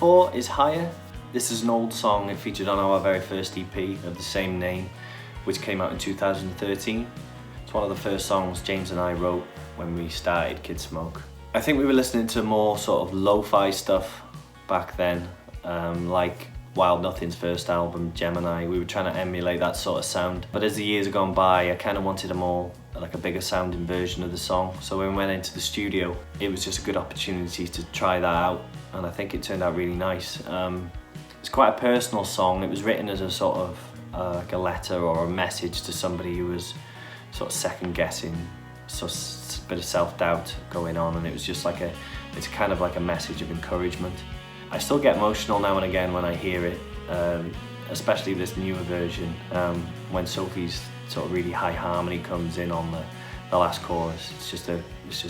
for is Higher. This is an old song. It featured on our very first EP of the same name, which came out in 2013. It's one of the first songs James and I wrote when we started Kidsmoke. I think we were listening to more sort of lo-fi stuff back then, like Wild Nothing's first album, Gemini. We were trying to emulate that sort of sound. But as the years have gone by, I kind of wanted a bigger sounding version of the song. So when we went into the studio, it was just a good opportunity to try that out. And I think it turned out really nice. It's quite a personal song. It was written as a sort of like a letter or a message to somebody who was sort of second guessing, so a bit of self-doubt going on, and it was just like it's kind of like a message of encouragement. I still get emotional now and again when I hear it, especially this newer version, when Sophie's sort of really high harmony comes in on the last chorus. It's just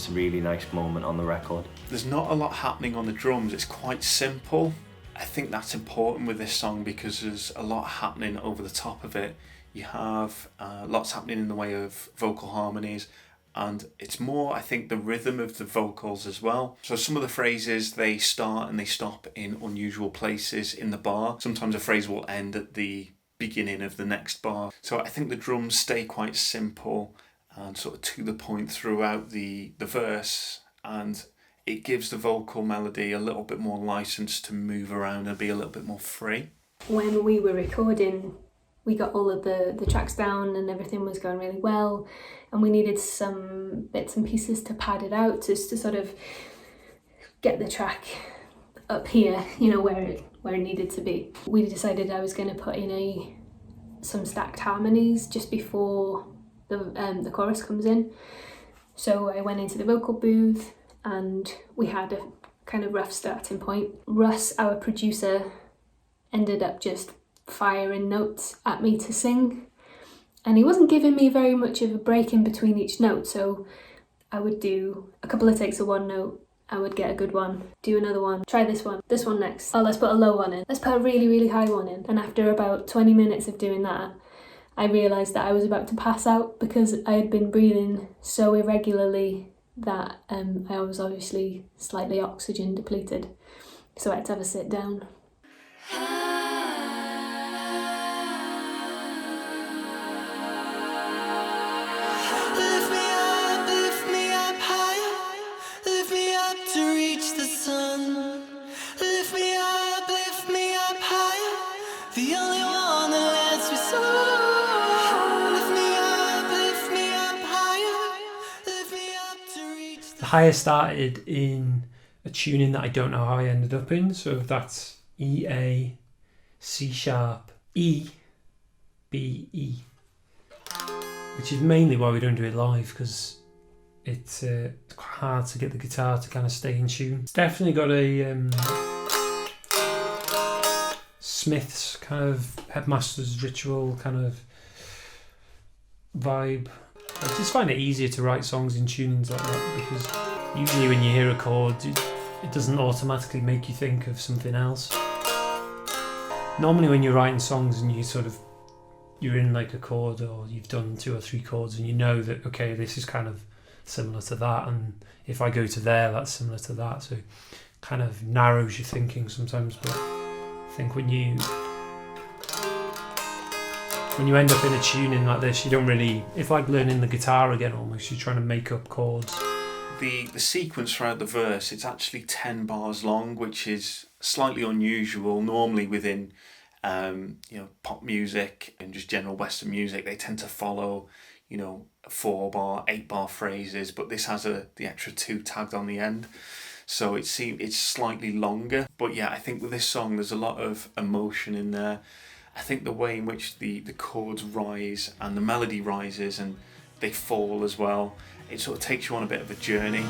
a really nice moment on the record. There's not a lot happening on the drums. It's quite simple. I think that's important with this song because there's a lot happening over the top of it. You have lots happening in the way of vocal harmonies, and it's more, I think, the rhythm of the vocals as well. So some of the phrases, they start and they stop in unusual places in the bar. Sometimes a phrase will end at the beginning of the next bar. So I think the drums stay quite simple and sort of to the point throughout the verse, and it gives the vocal melody a little bit more license to move around and be a little bit more free. When we were recording, we got all of the tracks down and everything was going really well, and we needed some bits and pieces to pad it out, just to sort of get the track up here, where it needed to be. We decided I was going to put in some stacked harmonies just before the chorus comes in. So I went into the vocal booth and we had a kind of rough starting point. Russ, our producer, ended up just firing notes at me to sing, and he wasn't giving me very much of a break in between each note, so I would do a couple of takes of one note, I would get a good one, do another one, try this one next, let's put a low one in, let's put a really, really high one in. And after about 20 minutes of doing that, I realised that I was about to pass out because I had been breathing so irregularly that I was obviously slightly oxygen depleted, so I had to have a sit down. Higher started in a tuning that I don't know how I ended up in, so that's E, A, C sharp, E, B, E, which is mainly why we don't do it live, because it's quite hard to get the guitar to kind of stay in tune. It's definitely got a Smith's kind of Headmaster's Ritual kind of vibe. I just find it easier to write songs in tunings like that, because usually when you hear a chord, it doesn't automatically make you think of something else. Normally when you're writing songs and you're in like a chord, or you've done 2 or 3 chords, and you know that, okay, this is kind of similar to that, and if I go to there, that's similar to that, so it kind of narrows your thinking sometimes. But I think when you end up in a tuning like this, you don't really, it's like learning the guitar again almost, you're trying to make up chords. The sequence throughout the verse, it's actually 10 bars long, which is slightly unusual. Normally within pop music and just general Western music, they tend to follow 4-bar, 8-bar phrases, but this has the extra 2 tagged on the end, so it's slightly longer. But yeah, I think with this song there's a lot of emotion in there. I think the way in which the chords rise and the melody rises and they fall as well, it sort of takes you on a bit of a journey.